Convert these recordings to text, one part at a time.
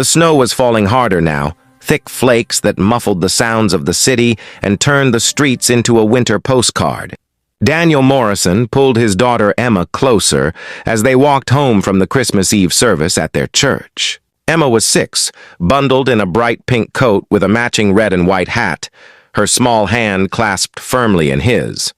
The snow was falling harder now, thick flakes that muffled the sounds of the city and turned the streets into a winter postcard. Daniel Morrison pulled his daughter Emma closer as they walked home from the Christmas Eve service at their church. Emma was 6, bundled in a bright pink coat with a matching red and white hat, her small hand clasped firmly in his.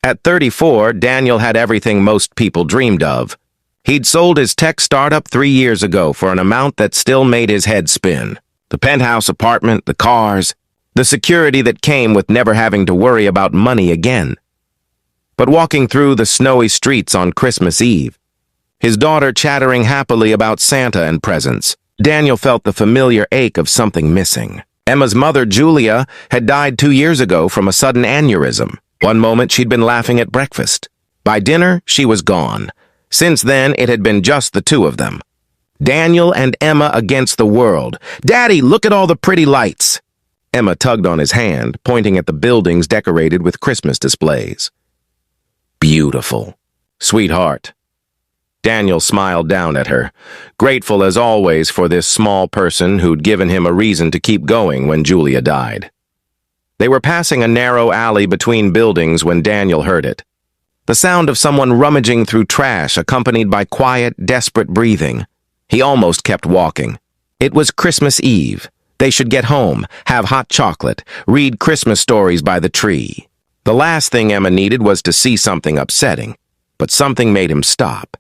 At 34, Daniel had everything most people dreamed of. He'd sold his tech startup 3 years ago for an amount that still made his head spin. The penthouse apartment, the cars, the security that came with never having to worry about money again. But walking through the snowy streets on Christmas Eve, his daughter chattering happily about Santa and presents, Daniel felt the familiar ache of something missing. Emma's mother, Julia, had died 2 years ago from a sudden aneurysm. One moment she'd been laughing at breakfast. By dinner, she was gone. Since then, it had been just the two of them. Daniel and Emma against the world. "Daddy, look at all the pretty lights!" Emma tugged on his hand, pointing at the buildings decorated with Christmas displays. "Beautiful. Sweetheart." Daniel smiled down at her, grateful as always for this small person who'd given him a reason to keep going when Julia died. They were passing a narrow alley between buildings when Daniel heard it. The sound of someone rummaging through trash accompanied by quiet, desperate breathing. He almost kept walking. It was Christmas Eve. They should get home, have hot chocolate, read Christmas stories by the tree. The last thing Emma needed was to see something upsetting, but something made him stop.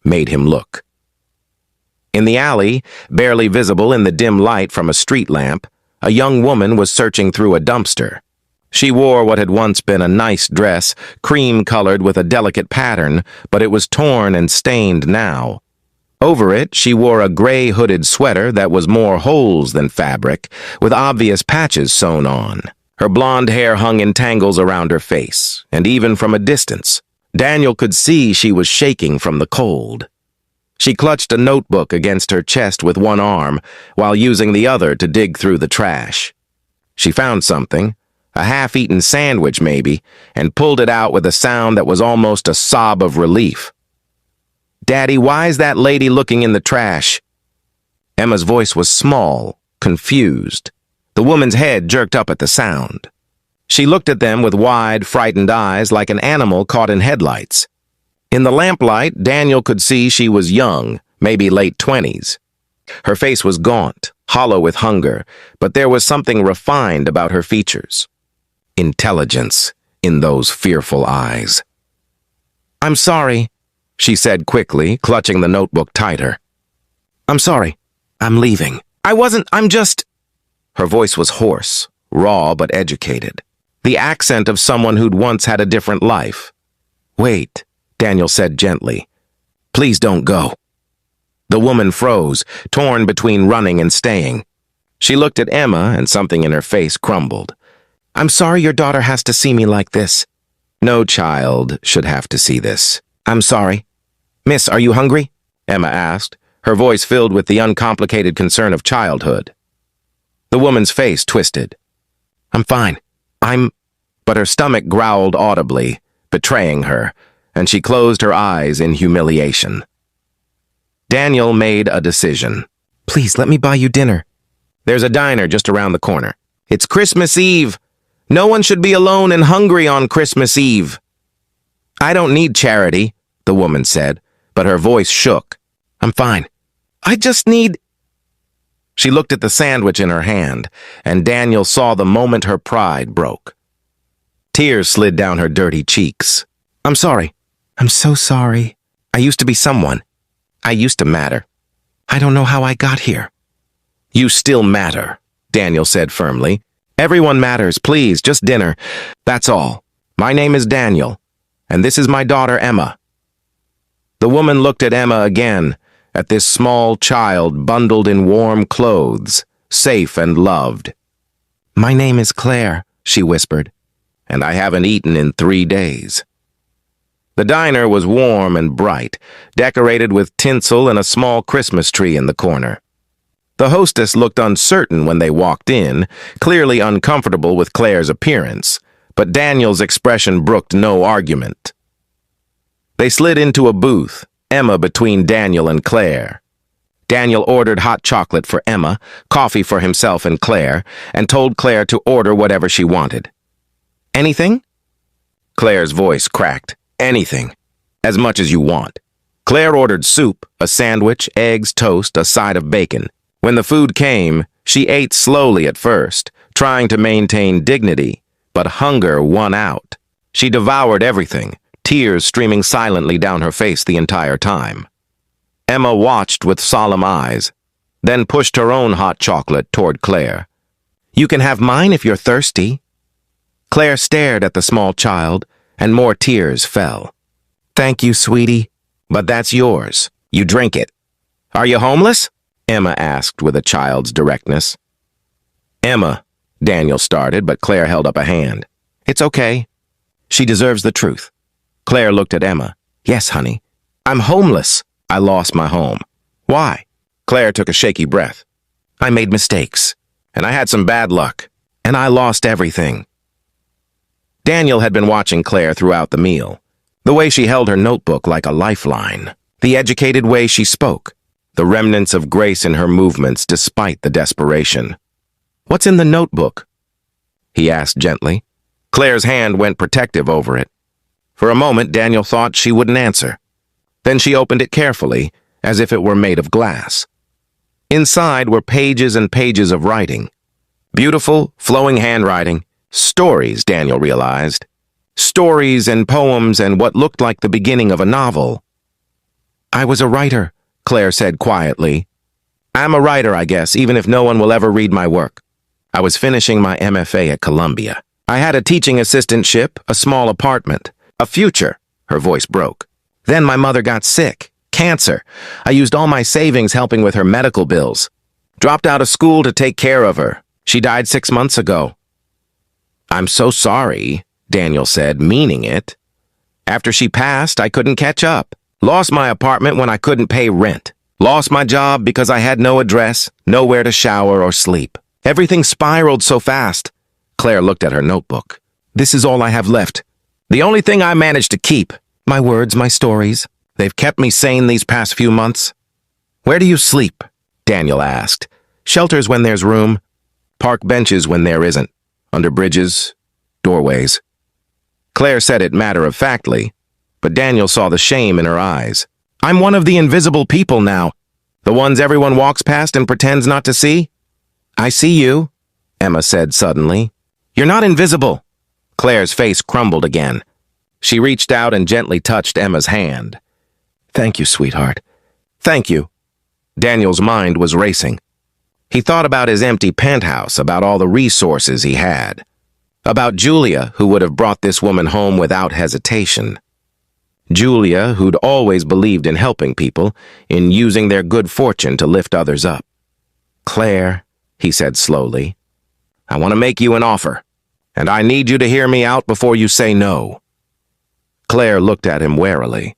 Made him look. In the alley, barely visible in the dim light from a street lamp, a young woman was searching through a dumpster. She wore what had once been a nice dress, cream-colored with a delicate pattern, but it was torn and stained now. Over it, she wore a gray hooded sweater that was more holes than fabric, with obvious patches sewn on. Her blonde hair hung in tangles around her face, and even from a distance, Daniel could see she was shaking from the cold. She clutched a notebook against her chest with one arm, while using the other to dig through the trash. She found something, a half-eaten sandwich maybe, and pulled it out with a sound that was almost a sob of relief. "Daddy, why's that lady looking in the trash?" Emma's voice was small, confused. The woman's head jerked up at the sound. She looked at them with wide, frightened eyes like an animal caught in headlights. In the lamplight, Daniel could see she was young, maybe late 20s. Her face was gaunt, hollow with hunger, but there was something refined about her features. Intelligence in those fearful eyes. "I'm sorry," she said quickly, clutching the notebook tighter. "I'm sorry. I'm leaving. I'm just—" Her voice was hoarse, raw but educated. The accent of someone who'd once had a different life. "Wait," Daniel said gently. "Please don't go." The woman froze, torn between running and staying. She looked at Emma, and something in her face crumbled. "I'm sorry your daughter has to see me like this." "No child should have to see this." "I'm sorry." "Miss, are you hungry?" Emma asked, her voice filled with the uncomplicated concern of childhood. The woman's face twisted. "I'm fine. But her stomach growled audibly, betraying her, and she closed her eyes in humiliation. Daniel made a decision. "Please, let me buy you dinner." "There's a diner just around the corner." "It's Christmas Eve. No one should be alone and hungry on Christmas Eve." "I don't need charity," the woman said, but her voice shook. "I'm fine. I just need—" She looked at the sandwich in her hand, and Daniel saw the moment her pride broke. Tears slid down her dirty cheeks. "I'm sorry. I'm so sorry. I used to be someone. I used to matter. I don't know how I got here." "You still matter," Daniel said firmly. "Everyone matters, please, just dinner. That's all. My name is Daniel, and this is my daughter Emma." The woman looked at Emma again, at this small child bundled in warm clothes, safe and loved. "My name is Claire," she whispered, "and I haven't eaten in 3 days." The diner was warm and bright, decorated with tinsel and a small Christmas tree in the corner. The hostess looked uncertain when they walked in, clearly uncomfortable with Claire's appearance, but Daniel's expression brooked no argument. They slid into a booth, Emma between Daniel and Claire. Daniel ordered hot chocolate for Emma, coffee for himself and Claire, and told Claire to order whatever she wanted. Anything? Claire's voice cracked. Anything. As much as you want. Claire ordered soup, a sandwich, eggs, toast, a side of bacon. When the food came, she ate slowly at first, trying to maintain dignity, but hunger won out. She devoured everything, tears streaming silently down her face the entire time. Emma watched with solemn eyes, then pushed her own hot chocolate toward Claire. You can have mine if you're thirsty. Claire stared at the small child, and more tears fell. Thank you, sweetie, but that's yours. You drink it. Are you homeless? Emma asked with a child's directness. Emma, Daniel started, but Claire held up a hand. It's okay. She deserves the truth. Claire looked at Emma. Yes, honey. I'm homeless. I lost my home. Why? Claire took a shaky breath. I made mistakes, and I had some bad luck, and I lost everything. Daniel had been watching Claire throughout the meal. The way she held her notebook like a lifeline. The educated way she spoke. The remnants of grace in her movements despite the desperation. What's in the notebook? He asked gently. Claire's hand went protective over it. For a moment, Daniel thought she wouldn't answer. Then she opened it carefully, as if it were made of glass. Inside were pages and pages of writing. Beautiful, flowing handwriting. Stories, Daniel realized. Stories and poems and what looked like the beginning of a novel. I was a writer, Claire said quietly. I'm a writer, I guess, even if no one will ever read my work. I was finishing my MFA at Columbia. I had a teaching assistantship, a small apartment, a future. Her voice broke. Then my mother got sick. Cancer. I used all my savings helping with her medical bills. Dropped out of school to take care of her. She died 6 months ago. I'm so sorry, Daniel said, meaning it. After she passed, I couldn't catch up. Lost my apartment when I couldn't pay rent. Lost my job because I had no address, nowhere to shower or sleep. Everything spiraled so fast. Claire looked at her notebook. This is all I have left. The only thing I managed to keep. My words, my stories. They've kept me sane these past few months. Where do you sleep? Daniel asked. Shelters when there's room. Park benches when there isn't. Under bridges. Doorways. Claire said it matter-of-factly, but Daniel saw the shame in her eyes. I'm one of the invisible people now. The ones everyone walks past and pretends not to see? I see you, Emma said suddenly. You're not invisible. Claire's face crumbled again. She reached out and gently touched Emma's hand. Thank you, sweetheart. Thank you. Daniel's mind was racing. He thought about his empty penthouse, about all the resources he had. About Julia, who would have brought this woman home without hesitation. Julia, who'd always believed in helping people, in using their good fortune to lift others up. Claire, he said slowly, I want to make you an offer, and I need you to hear me out before you say no. Claire looked at him warily.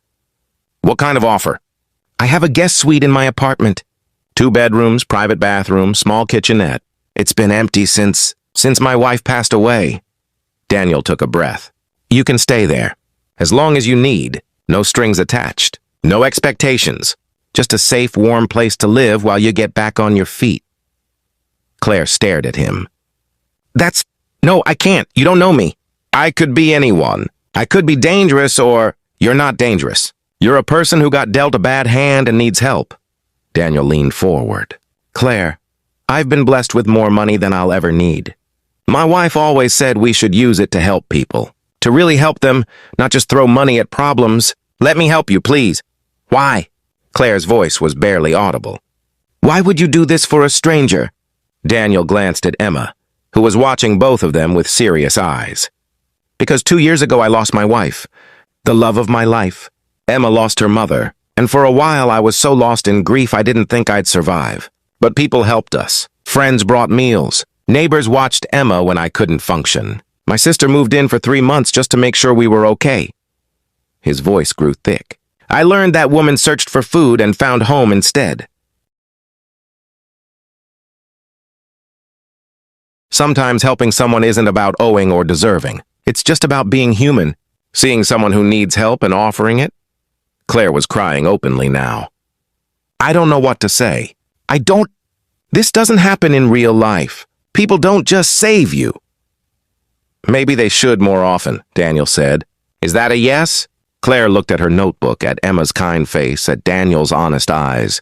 What kind of offer? I have a guest suite in my apartment. 2 bedrooms, private bathroom, small kitchenette. It's been empty since my wife passed away. Daniel took a breath. You can stay there. As long as you need. No strings attached. No expectations. Just a safe, warm place to live while you get back on your feet. Claire stared at him. No, I can't. You don't know me. I could be anyone. I could be dangerous or you're not dangerous. You're a person who got dealt a bad hand and needs help. Daniel leaned forward. Claire, I've been blessed with more money than I'll ever need. My wife always said we should use it to help people. To really help them, not just throw money at problems. Let me help you, please. Why? Claire's voice was barely audible. Why would you do this for a stranger? Daniel glanced at Emma, who was watching both of them with serious eyes. Because 2 years ago I lost my wife, the love of my life. Emma lost her mother, and for a while I was so lost in grief I didn't think I'd survive. But people helped us. Friends brought meals. Neighbors watched Emma when I couldn't function. My sister moved in for 3 months just to make sure we were okay. His voice grew thick. I learned that woman searched for food and found home instead. Sometimes helping someone isn't about owing or deserving. It's just about being human, seeing someone who needs help and offering it. Claire was crying openly now. I don't know what to say. This doesn't happen in real life. People don't just save you. Maybe they should more often, Daniel said. Is that a yes? Claire looked at her notebook, at Emma's kind face, at Daniel's honest eyes.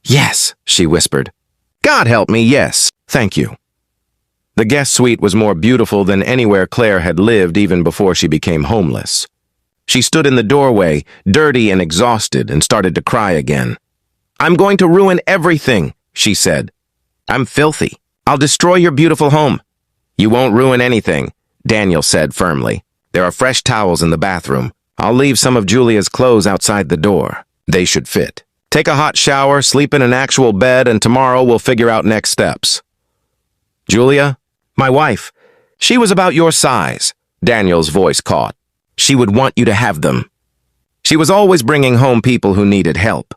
Yes, she whispered. God help me, yes. Thank you. The guest suite was more beautiful than anywhere Claire had lived even before she became homeless. She stood in the doorway, dirty and exhausted, and started to cry again. I'm going to ruin everything, she said. I'm filthy. I'll destroy your beautiful home. You won't ruin anything, Daniel said firmly. There are fresh towels in the bathroom. I'll leave some of Julia's clothes outside the door. They should fit. Take a hot shower, sleep in an actual bed, and tomorrow we'll figure out next steps. Julia, my wife, she was about your size, Daniel's voice caught. She would want you to have them. She was always bringing home people who needed help.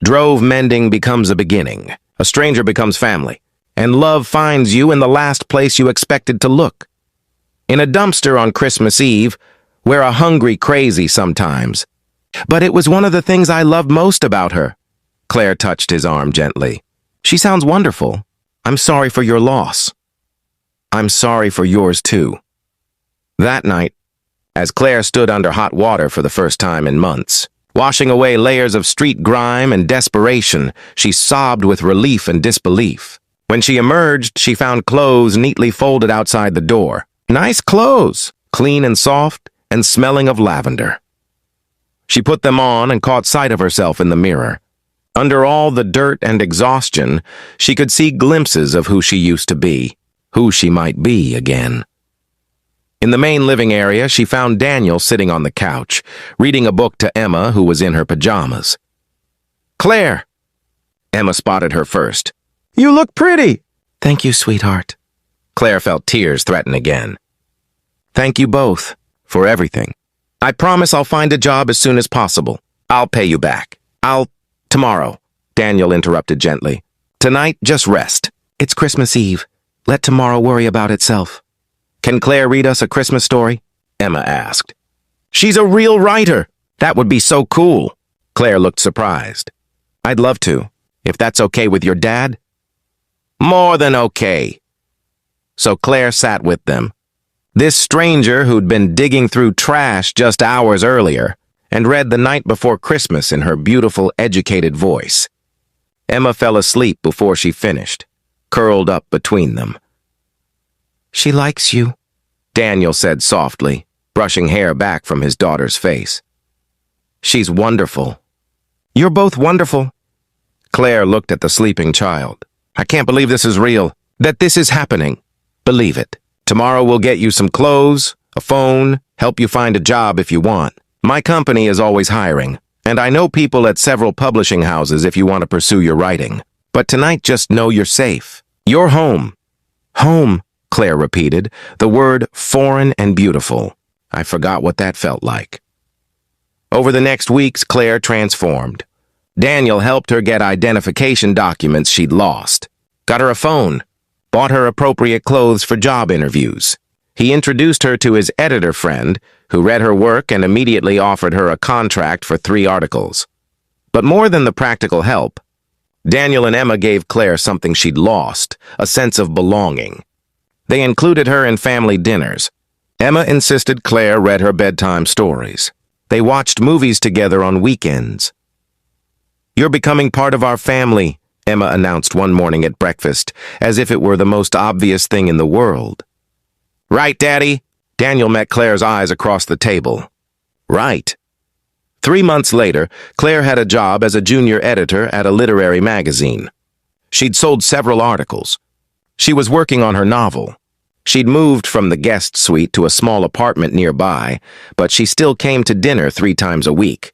Drove mending becomes a beginning. A stranger becomes family. And love finds you in the last place you expected to look. In a dumpster on Christmas Eve, we're a hungry crazy sometimes. But it was one of the things I loved most about her. Claire touched his arm gently. She sounds wonderful. I'm sorry for your loss. I'm sorry for yours too. That night, as Claire stood under hot water for the first time in months, washing away layers of street grime and desperation, she sobbed with relief and disbelief. When she emerged, she found clothes neatly folded outside the door. Nice clothes, clean and soft, and smelling of lavender. She put them on and caught sight of herself in the mirror. Under all the dirt and exhaustion, she could see glimpses of who she used to be, who she might be again. In the main living area, she found Daniel sitting on the couch, reading a book to Emma, who was in her pajamas. Claire! Emma spotted her first. You look pretty! Thank you, sweetheart. Claire felt tears threaten again. Thank you both, for everything. I promise I'll find a job as soon as possible. I'll pay you back. Tomorrow, Daniel interrupted gently. Tonight, just rest. It's Christmas Eve. Let tomorrow worry about itself. Can Claire read us a Christmas story? Emma asked. She's a real writer. That would be so cool. Claire looked surprised. I'd love to, if that's okay with your dad. More than okay. So Claire sat with them. This stranger who'd been digging through trash just hours earlier and read The Night Before Christmas in her beautiful, educated voice. Emma fell asleep before she finished, curled up between them. She likes you, Daniel said softly, brushing hair back from his daughter's face. She's wonderful. You're both wonderful. Claire looked at the sleeping child. I can't believe this is real, that this is happening. Believe it. Tomorrow we'll get you some clothes, a phone, help you find a job if you want. My company is always hiring, and I know people at several publishing houses if you want to pursue your writing. But tonight just know you're safe. You're home. Home, Claire repeated, the word foreign and beautiful. I forgot what that felt like. Over the next weeks, Claire transformed. Daniel helped her get identification documents she'd lost, got her a phone, bought her appropriate clothes for job interviews. He introduced her to his editor friend, who read her work and immediately offered her a contract for 3 articles. But more than the practical help, Daniel and Emma gave Claire something she'd lost, a sense of belonging. They included her in family dinners. Emma insisted Claire read her bedtime stories. They watched movies together on weekends. You're becoming part of our family, Emma announced one morning at breakfast, as if it were the most obvious thing in the world. Right, Daddy? Daniel met Claire's eyes across the table. Right. 3 months later, Claire had a job as a junior editor at a literary magazine. She'd sold several articles. She was working on her novel. She'd moved from the guest suite to a small apartment nearby, but she still came to dinner 3 times a week.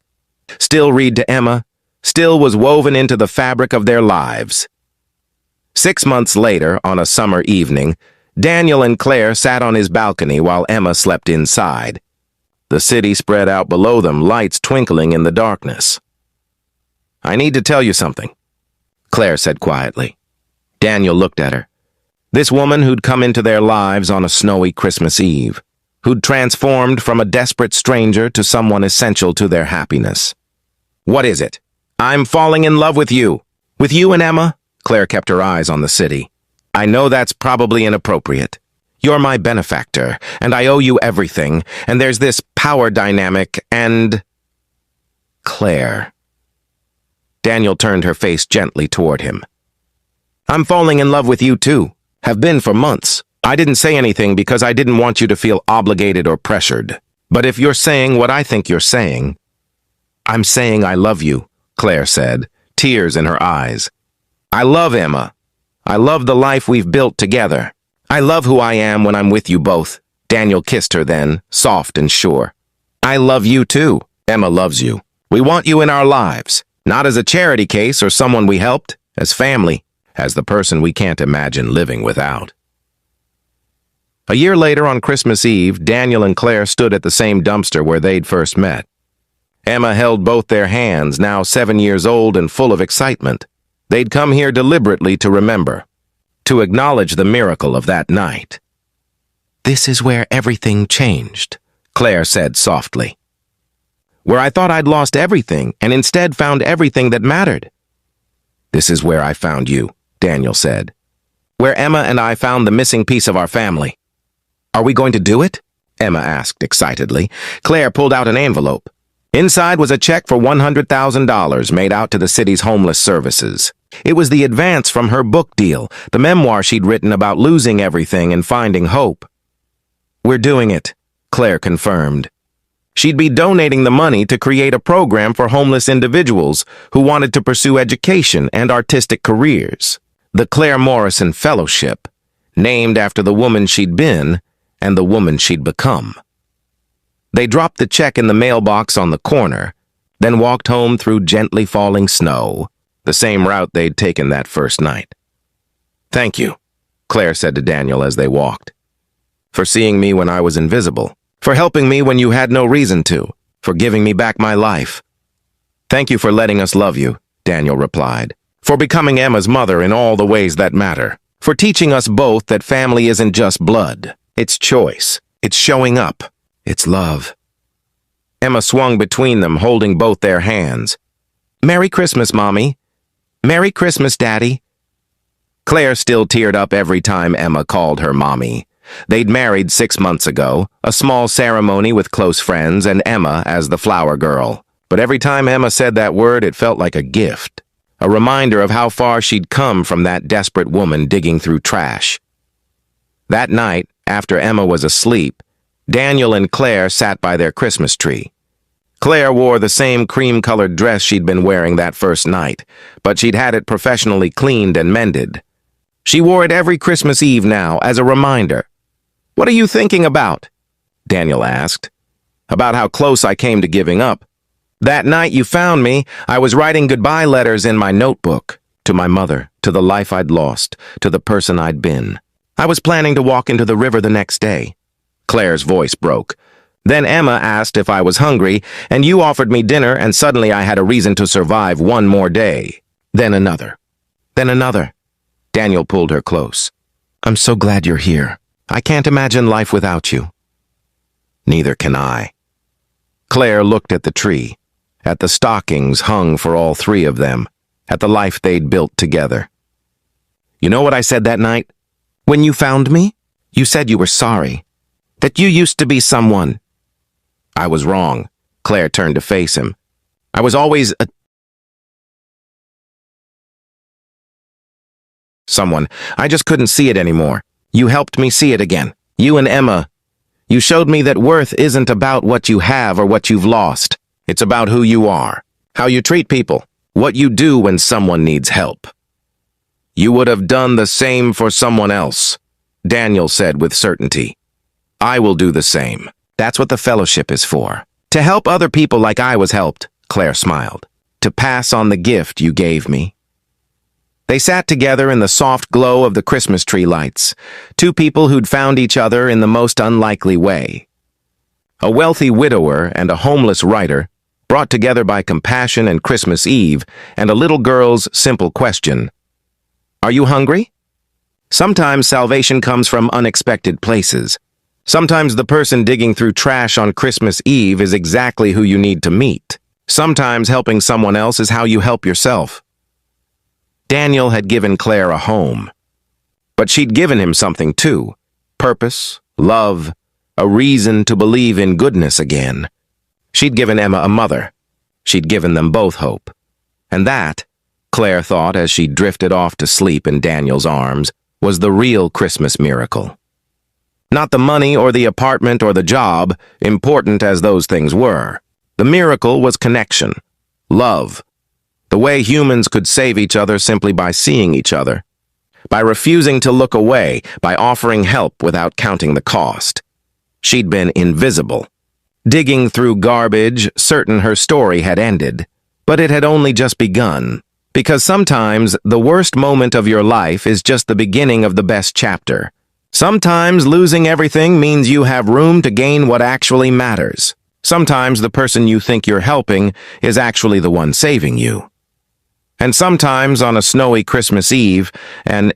Still read to Emma, still was woven into the fabric of their lives. 6 months later, on a summer evening, Daniel and Claire sat on his balcony while Emma slept inside. The city spread out below them, lights twinkling in the darkness. I need to tell you something, Claire said quietly. Daniel looked at her. This woman who'd come into their lives on a snowy Christmas Eve, who'd transformed from a desperate stranger to someone essential to their happiness. What is it? I'm falling in love with you. With you and Emma? Claire kept her eyes on the city. I know that's probably inappropriate. You're my benefactor, and I owe you everything, and there's this power dynamic, and... Claire. Daniel turned her face gently toward him. I'm falling in love with you too. Have been for months. I didn't say anything because I didn't want you to feel obligated or pressured. But if you're saying what I think you're saying... I'm saying I love you, Claire said, tears in her eyes. I love Emma. I love the life we've built together. I love who I am when I'm with you both. Daniel kissed her then, soft and sure. I love you too. Emma loves you. We want you in our lives, not as a charity case or someone we helped, as family, as the person we can't imagine living without. A year later on Christmas Eve, Daniel and Claire stood at the same dumpster where they'd first met. Emma held both their hands, now 7 years old and full of excitement. They'd come here deliberately to remember, to acknowledge the miracle of that night. This is where everything changed, Claire said softly. Where I thought I'd lost everything and instead found everything that mattered. This is where I found you, Daniel said. Where Emma and I found the missing piece of our family. Are we going to do it? Emma asked excitedly. Claire pulled out an envelope. Inside was a check for $100,000 made out to the city's homeless services. It was the advance from her book deal, the memoir she'd written about losing everything and finding hope. We're doing it, Claire confirmed. She'd be donating the money to create a program for homeless individuals who wanted to pursue education and artistic careers. The Claire Morrison Fellowship, named after the woman she'd been and the woman she'd become. They dropped the check in the mailbox on the corner, then walked home through gently falling snow, the same route they'd taken that first night. Thank you, Claire said to Daniel as they walked. For seeing me when I was invisible, for helping me when you had no reason to, for giving me back my life. Thank you for letting us love you, Daniel replied, for becoming Emma's mother in all the ways that matter, for teaching us both that family isn't just blood, it's choice, it's showing up. It's love. Emma swung between them, holding both their hands. Merry Christmas, Mommy. Merry Christmas, Daddy. Claire still teared up every time Emma called her Mommy. They'd married 6 months ago, a small ceremony with close friends and Emma as the flower girl. But every time Emma said that word, it felt like a gift, a reminder of how far she'd come from that desperate woman digging through trash. That night, after Emma was asleep, Daniel and Claire sat by their Christmas tree. Claire wore the same cream-colored dress she'd been wearing that first night, but she'd had it professionally cleaned and mended. She wore it every Christmas Eve now as a reminder. What are you thinking about? Daniel asked. About how close I came to giving up. That night you found me, I was writing goodbye letters in my notebook. To my mother, to the life I'd lost, to the person I'd been. I was planning to walk into the river the next day. Claire's voice broke. Then Emma asked if I was hungry, and you offered me dinner, and suddenly I had a reason to survive one more day. Then another. Then another. Daniel pulled her close. I'm so glad you're here. I can't imagine life without you. Neither can I. Claire looked at the tree, at the stockings hung for all three of them, at the life they'd built together. You know what I said that night? When you found me, you said you were sorry. That you used to be someone. I was wrong. Claire turned to face him. I was always someone. I just couldn't see it anymore. You helped me see it again. You and Emma. You showed me that worth isn't about what you have or what you've lost. It's about who you are, how you treat people, what you do when someone needs help. You would have done the same for someone else, Daniel said with certainty. I will do the same. That's what the fellowship is for. To help other people like I was helped, Claire smiled. To pass on the gift you gave me. They sat together in the soft glow of the Christmas tree lights, two people who'd found each other in the most unlikely way. A wealthy widower and a homeless writer, brought together by compassion and Christmas Eve, and a little girl's simple question. Are you hungry? Sometimes salvation comes from unexpected places. Sometimes the person digging through trash on Christmas Eve is exactly who you need to meet. Sometimes helping someone else is how you help yourself. Daniel had given Claire a home. But she'd given him something too. Purpose, love, a reason to believe in goodness again. She'd given Emma a mother. She'd given them both hope. And that, Claire thought as she drifted off to sleep in Daniel's arms, was the real Christmas miracle. Not the money or the apartment or the job, important as those things were. The miracle was connection, love, the way humans could save each other simply by seeing each other, by refusing to look away, by offering help without counting the cost. She'd been invisible, digging through garbage, certain her story had ended, but it had only just begun. Because sometimes the worst moment of your life is just the beginning of the best chapter. Sometimes losing everything means you have room to gain what actually matters. Sometimes the person you think you're helping is actually the one saving you. And sometimes on a snowy Christmas Eve, an